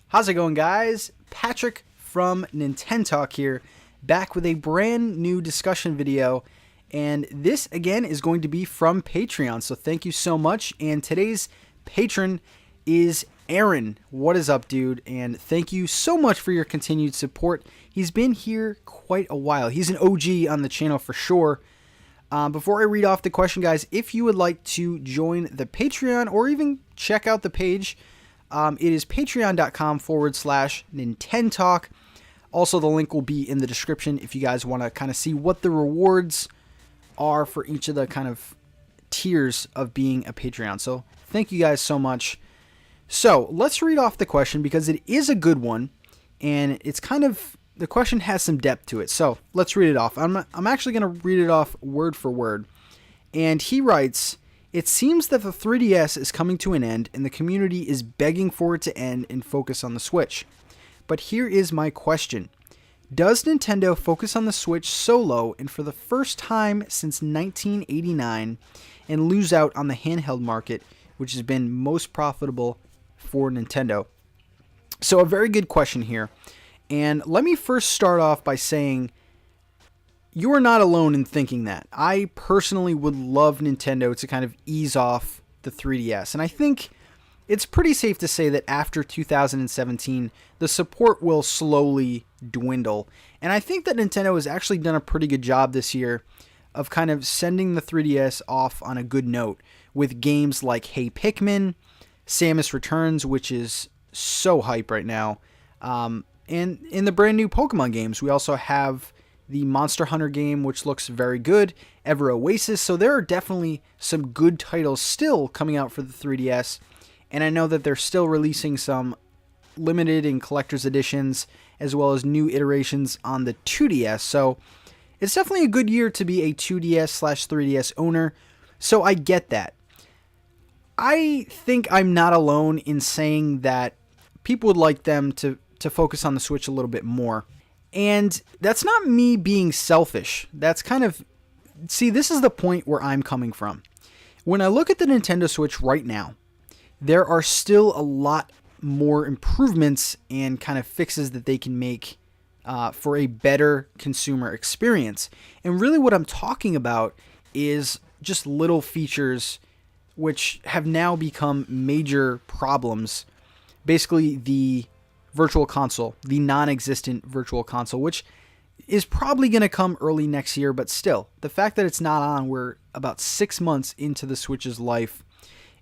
How's it going, guys? Patrick from NintenTalk here, back with a brand new discussion video. And this, again, is going to be from Patreon, so thank you so much. And today's patron is Aaron. What is up, dude? And thank you so much for your continued support. He's been here quite a while. He's an OG on the channel for sure. Before I read off the question, guys, if you would like to join the Patreon or even check out the page, it is patreon.com/NintenTalk. Also, the link will be in the description if you guys want to kind of see what the rewards are for each of the kind of tiers of being a Patreon. So thank you guys so much. So let's read off the question because it is a good one, and it's kind of, the question has some depth to it. So let's read it off. I'm actually going to read it off word for word. And he writes, "It seems that the 3DS is coming to an end and the community is begging for it to end and focus on the Switch. But here is my question. Does Nintendo focus on the Switch solo and for the first time since 1989 and lose out on the handheld market, which has been most profitable for Nintendo?" So a very good question here. And let me first start off by saying you are not alone in thinking that. I personally would love Nintendo to kind of ease off the 3DS. And I think it's pretty safe to say that after 2017, the support will slowly dwindle. And I think that Nintendo has actually done a pretty good job this year of kind of sending the 3DS off on a good note with games like Hey Pikmin, Samus Returns, which is so hype right now, and in the brand new Pokemon games. We also have the Monster Hunter game, which looks very good, Ever Oasis. So there are definitely some good titles still coming out for the 3DS. And I know that they're still releasing some limited and collector's editions, as well as new iterations on the 2DS. So it's definitely a good year to be a 2DS/3DS owner. So I get that. I think I'm not alone in saying that people would like them to focus on the Switch a little bit more. And that's not me being selfish. That's kind of, see, this is the point where I'm coming from. When I look at the Nintendo Switch right now, there are still a lot more improvements and kind of fixes that they can make for a better consumer experience. And really what I'm talking about is just little features which have now become major problems. Basically, the Virtual Console, the non-existent Virtual Console, which is probably going to come early next year, but still, the fact that it's not on, we're about 6 months into the Switch's life,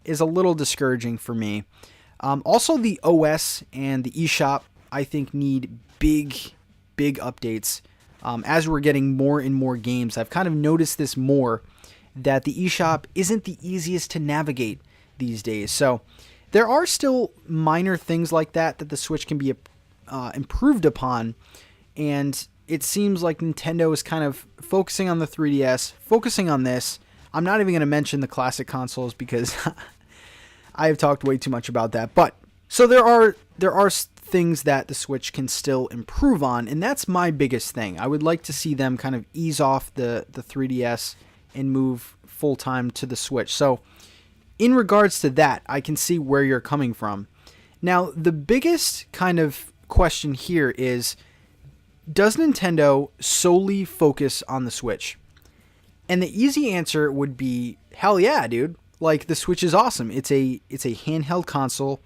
is a little discouraging for me. Also, the OS and the eShop, I think, need big updates. As we're getting more and more games, I've kind of noticed this more, that the eShop isn't the easiest to navigate these days. So there are still minor things like that the Switch can be improved upon, and it seems like Nintendo is kind of focusing on the 3DS, focusing on this. I'm not even going to mention the classic consoles because I have talked way too much about that. But so there are things that the Switch can still improve on, and that's my biggest thing. I would like to see them kind of ease off the 3DS and move full-time to the Switch. So in regards to that, I can see where you're coming from. Now, the biggest kind of question here is, does Nintendo solely focus on the Switch? And the easy answer would be, hell yeah, dude. Like, the Switch is awesome. It's a handheld console.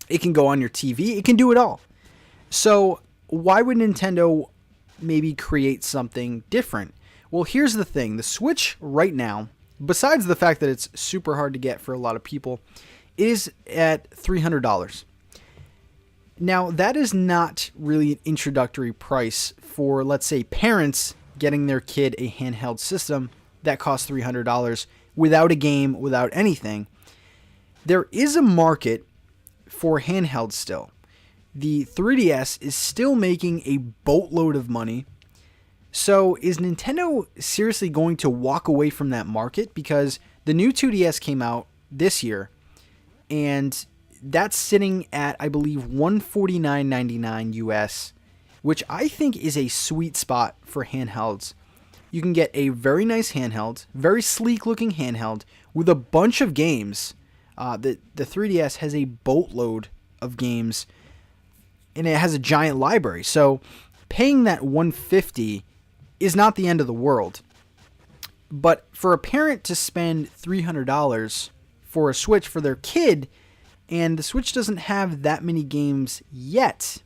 It can go on your TV. It can do it all. So why would Nintendo maybe create something different? Well, here's the thing. The Switch right now, besides the fact that it's super hard to get for a lot of people, is at $300. Now, that is not really an introductory price for, let's say, parents getting their kid a handheld system that costs $300 without a game, without anything. There is a market for handheld still. The 3DS is still making a boatload of money. So is Nintendo seriously going to walk away from that market? Because the new 2DS came out this year, and that's sitting at, I believe, $149.99 US, which I think is a sweet spot for handhelds. You can get a very nice handheld, very sleek looking handheld with a bunch of games. The 3DS has a boatload of games and it has a giant library. So paying that $150 is not the end of the world. But for a parent to spend $300 for a Switch for their kid, and the Switch doesn't have that many games yet,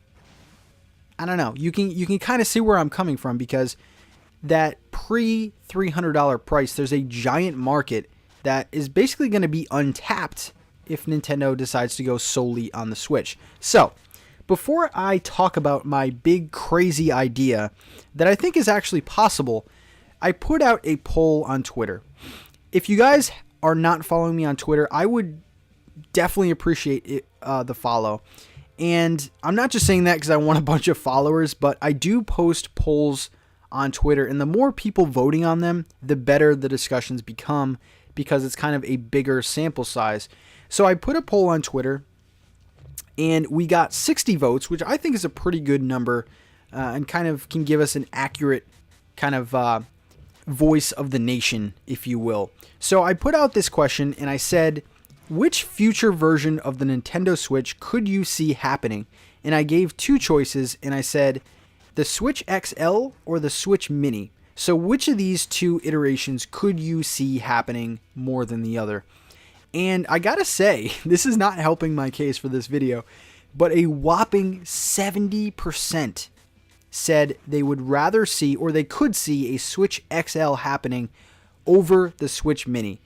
I don't know. You can kind of see where I'm coming from, because that pre-$300 price, there's a giant market that is basically going to be untapped if Nintendo decides to go solely on the Switch. So, before I talk about my big crazy idea that I think is actually possible, I put out a poll on Twitter. If you guys are not following me on Twitter, I would definitely appreciate it, the follow. And I'm not just saying that because I want a bunch of followers, but I do post polls on Twitter, and the more people voting on them, the better the discussions become, because it's kind of a bigger sample size. So I put a poll on Twitter, and we got 60 votes, which I think is a pretty good number, and kind of can give us an accurate kind of voice of the nation, if you will. So I put out this question, and I said, which future version of the Nintendo Switch could you see happening? And I gave two choices, and I said, the Switch XL or the Switch Mini. So which of these two iterations could you see happening more than the other? And I gotta say, this is not helping my case for this video, but a whopping 70% said they would rather see, or they could see, a Switch XL happening over the Switch Mini.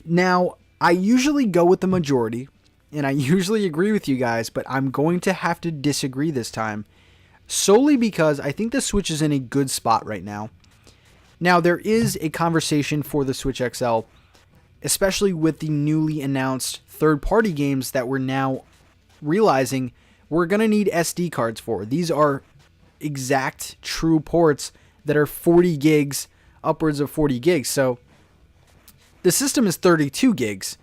Now, I usually go with the majority, and I usually agree with you guys, but I'm going to have to disagree this time, solely because I think the Switch is in a good spot right now. Now, there is a conversation for the Switch XL, especially with the newly announced third-party games that we're now realizing we're going to need SD cards for. These are exact, true ports that are 40 gigs, upwards of 40 gigs. So the system is 32 gigs.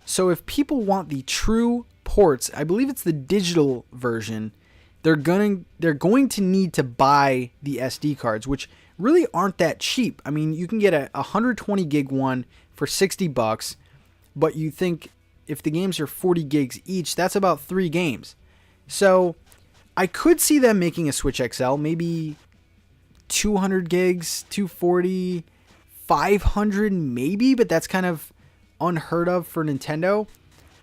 So if people want the true ports, I believe it's the digital version, they're going to need to buy the SD cards, which really aren't that cheap. I mean, you can get a 120 gig one for $60, but you think if the games are 40 gigs each, that's about 3 games. So I could see them making a Switch XL, maybe 200 gigs, 240, 500 maybe, but that's kind of unheard of for Nintendo.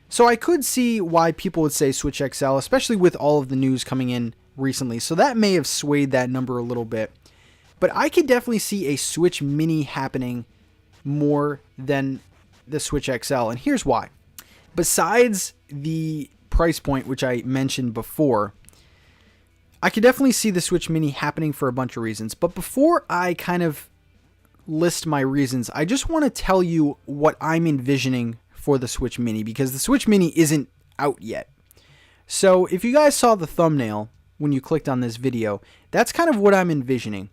So I could see why people would say Switch XL, especially with all of the news coming in recently. So that may have swayed that number a little bit. But I could definitely see a Switch Mini happening more than the Switch XL. And here's why. Besides the price point, which I mentioned before, I could definitely see the Switch Mini happening for a bunch of reasons. But before I kind of list my reasons, I just want to tell you what I'm envisioning for the Switch Mini, because the Switch Mini isn't out yet. So if you guys saw the thumbnail when you clicked on this video, that's kind of what I'm envisioning.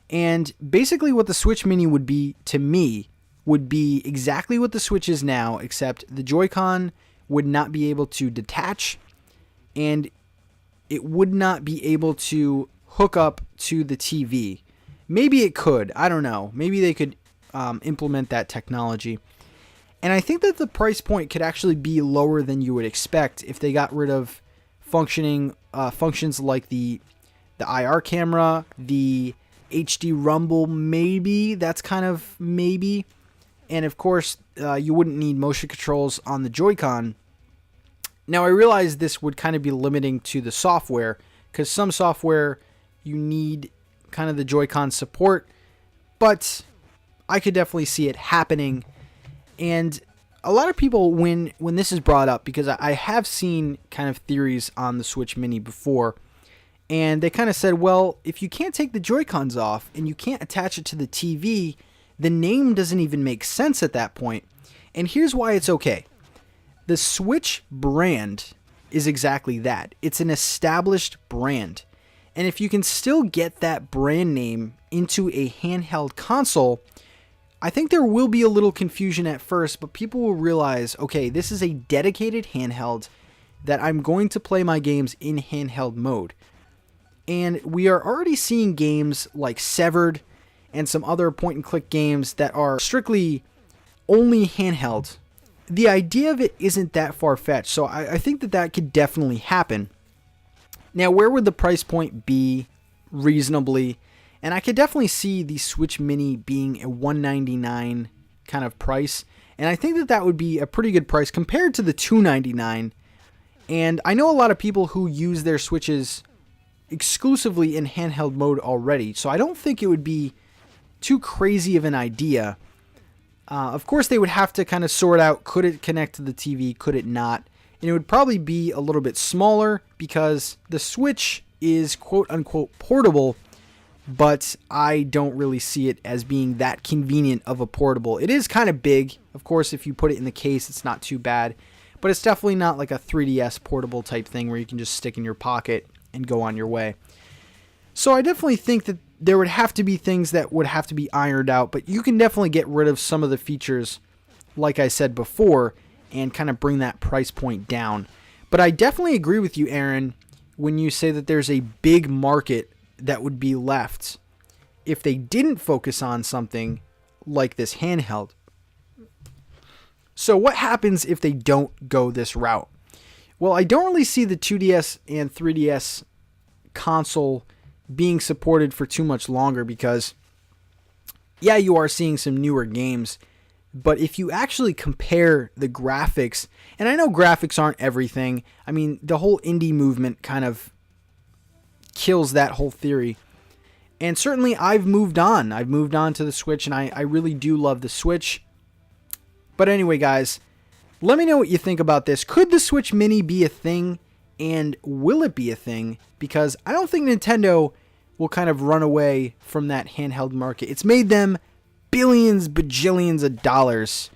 And basically what the Switch Mini would be, to me, would be exactly what the Switch is now, except the Joy-Con would not be able to detach, and it would not be able to hook up to the TV. Maybe it could. I don't know. Maybe they could implement that technology. And I think that the price point could actually be lower than you would expect if they got rid of functions like the IR camera, the HD rumble, maybe. That's kind of maybe. And of course, you wouldn't need motion controls on the Joy-Con. Now, I realize this would kind of be limiting to the software, because some software you need kind of the Joy-Con support, but I could definitely see it happening. And a lot of people, when this is brought up, because I have seen kind of theories on the Switch Mini before, and they kind of said, well, if you can't take the Joy-Cons off and you can't attach it to the TV, the name doesn't even make sense at that point. And here's why it's okay. The Switch brand is exactly that. It's an established brand. And if you can still get that brand name into a handheld console, I think there will be a little confusion at first, but people will realize, okay, this is a dedicated handheld that I'm going to play my games in handheld mode. And we are already seeing games like Severed and some other point-and-click games that are strictly only handheld. The idea of it isn't that far-fetched, so I think that could definitely happen. Now, where would the price point be reasonably? And I could definitely see the Switch Mini being a $199 kind of price. And I think that that would be a pretty good price compared to the $299. And I know a lot of people who use their Switches exclusively in handheld mode already, so I don't think it would be too crazy of an idea. Of course, they would have to kind of sort out, could it connect to the TV, could it not? And it would probably be a little bit smaller because the Switch is quote-unquote portable, but I don't really see it as being that convenient of a portable. It is kind of big. Of course, if you put it in the case, it's not too bad, but it's definitely not like a 3DS portable type thing where you can just stick in your pocket and go on your way. So I definitely think that there would have to be things that would have to be ironed out, but you can definitely get rid of some of the features, like I said before, and kind of bring that price point down. But I definitely agree with you, Aaron, when you say that there's a big market that would be left if they didn't focus on something like this handheld. So what happens if they don't go this route? Well, I don't really see the 2DS and 3DS console being supported for too much longer because, yeah, you are seeing some newer games, but if you actually compare the graphics, and I know graphics aren't everything, I mean, the whole indie movement kind of kills that whole theory, and certainly I've moved on to the Switch, and I really do love the Switch. But anyway, guys, let me know what you think about this. Could the Switch Mini be a thing? And will it be a thing? Because I don't think Nintendo will kind of run away from that handheld market. It's made them billions, bajillions of dollars.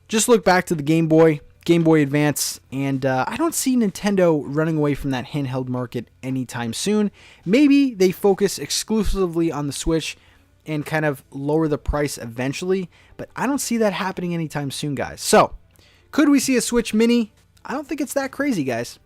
Just look back to the Game Boy Advance, and I don't see Nintendo running away from that handheld market anytime soon. Maybe they focus exclusively on the Switch and kind of lower the price eventually, but I don't see that happening anytime soon, guys. So, could we see a Switch Mini? I don't think it's that crazy, guys.